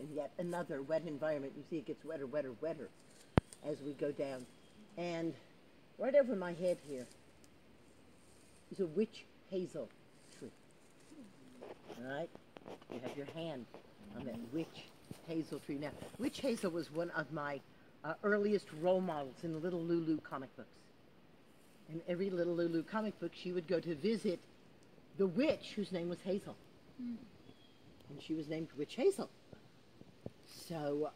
in yet another wet environment. You see it gets wetter, wetter, wetter as we go down. And right over my head here is a witch hazel tree. All right? You have your hand on that witch hazel tree. Now, witch hazel was one of my earliest role models in the Little Lulu comic books. In every Little Lulu comic book, she would go to visit the witch whose name was Hazel. Mm. And she was named Witch Hazel. So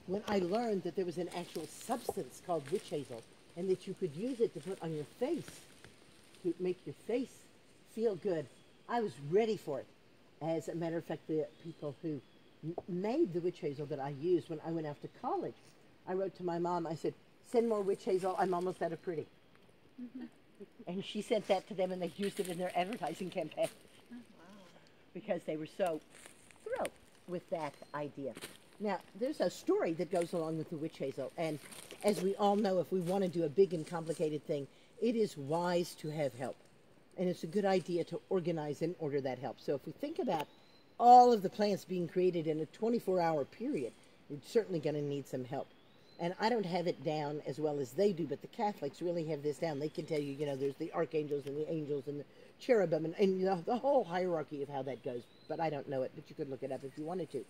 when I learned that there was an actual substance called witch hazel and that you could use it to put on your face to make your face feel good, I was ready for it. As a matter of fact, the people who made the witch hazel that I used when I went off to college, I wrote to my mom, I said, send more witch hazel, I'm almost out of pretty. Mm-hmm. And she sent that to them and they used it in their advertising campaign. Wow. Because they were so thrilled with that idea. Now, there's a story that goes along with the witch hazel, and as we all know, if we want to do a big and complicated thing, it is wise to have help. And it's a good idea to organize and order that help. So if we think about all of the plants being created in a 24-hour period, you're certainly going to need some help. And I don't have it down as well as they do, but the Catholics really have this down. They can tell you, you know, there's the archangels and the angels and the cherubim and you know, the whole hierarchy of how that goes. But I don't know it, but you could look it up if you wanted to.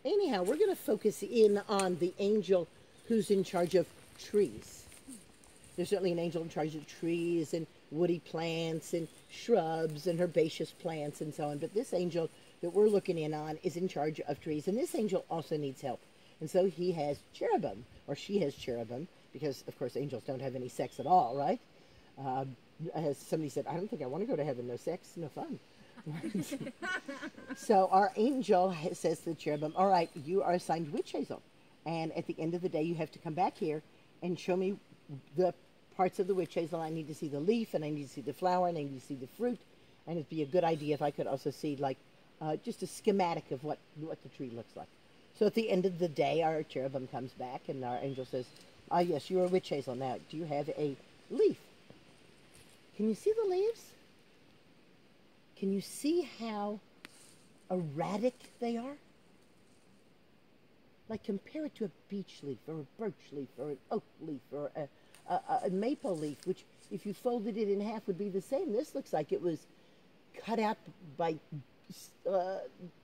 Anyhow, we're going to focus in on the angel who's in charge of trees. There's certainly an angel in charge of trees and woody plants and shrubs and herbaceous plants and so on. But this angel that we're looking in on is in charge of trees. And this angel also needs help. And so he has cherubim, or she has cherubim, because, of course, angels don't have any sex at all, right? As somebody said, I don't think I want to go to heaven. No sex, no fun. So our angel says to the cherubim, all right, you are assigned witch hazel. And at the end of the day, you have to come back here and show me the parts of the witch hazel. I need to see the leaf, and I need to see the flower, and I need to see the fruit. And it'd be a good idea if I could also see, like, just a schematic of what the tree looks like. So at the end of the day, our cherubim comes back, and our angel says, ah, yes, you are witch hazel. Now, do you have a leaf? Can you see the leaves? Can you see how erratic they are? Like, compare it to a beech leaf, or a birch leaf, or an oak leaf, or a maple leaf, which, if you folded it in half, would be the same. This looks like it was cut out by a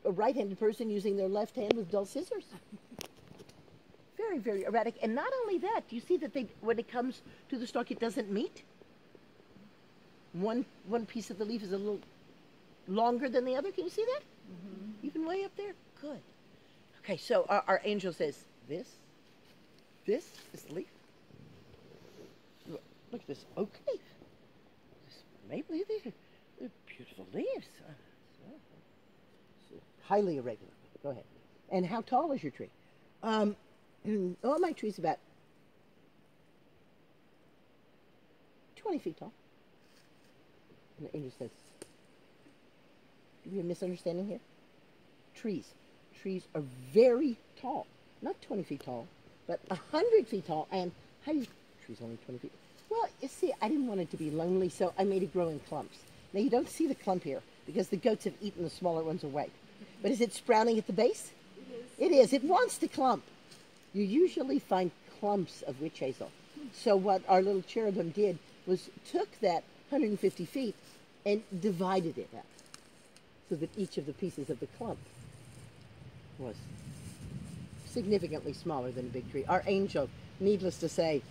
right-handed person using their left hand with dull scissors. Very, very erratic. And not only that, do you see that when it comes to the stalk, it doesn't meet? One piece of the leaf is a little longer than the other. Can you see that? Mm-hmm. Even way up there? Good. Okay, so our angel says, this is the leaf. Look at this oak leaf. This maple leaf. They're beautiful leaves. Highly irregular. Go ahead. And how tall is your tree? My tree's about 20 feet tall. And the angel says, do we have a misunderstanding here? Trees are very tall. Not 20 feet tall, but 100 feet tall. And how do you... Trees only 20 feet. Well, you see, I didn't want it to be lonely, so I made it grow in clumps. Now, you don't see the clump here because the goats have eaten the smaller ones away. But is it sprouting at the base? It is. It wants to clump. You usually find clumps of witch hazel. So what our little cherubim did was took that 150 feet and divided it up so that each of the pieces of the clump was significantly smaller than a big tree. Our angel, needless to say,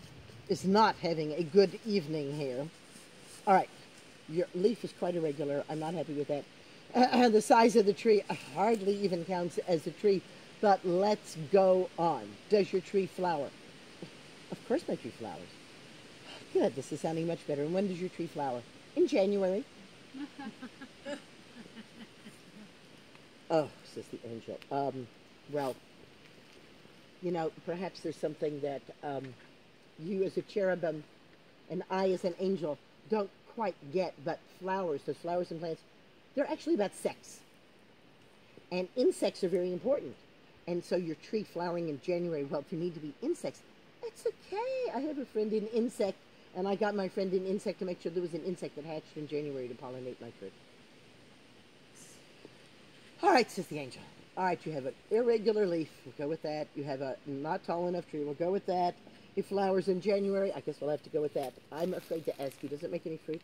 is not having a good evening here. All right. Your leaf is quite irregular. I'm not happy with that. The size of the tree hardly even counts as a tree, but let's go on. Does your tree flower? Of course my tree flowers. Good, this is sounding much better. And when does your tree flower? In January. Oh, says the angel. Well, you know, perhaps there's something that you as a cherubim and I as an angel don't quite get, but flowers, those flowers and plants, they're actually about sex. And insects are very important. And so your tree flowering in January, well, if you need to be insects, it's okay. I have a friend in insect, and I got my friend in insect to make sure there was an insect that hatched in January to pollinate my fruit. All right, says the angel. All right, you have an irregular leaf. We'll go with that. You have a not tall enough tree. We'll go with that. It flowers in January. I guess we'll have to go with that. I'm afraid to ask you, does it make any fruit?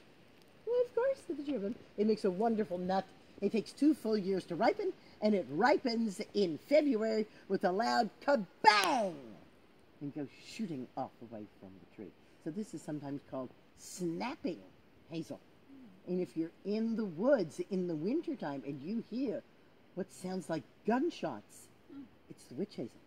Well, of course, the German. It makes a wonderful nut. It takes 2 full years to ripen, and it ripens in February with a loud kabang and goes shooting off away from the tree. So this is sometimes called snapping hazel. And if you're in the woods in the wintertime and you hear what sounds like gunshots, it's the witch hazel.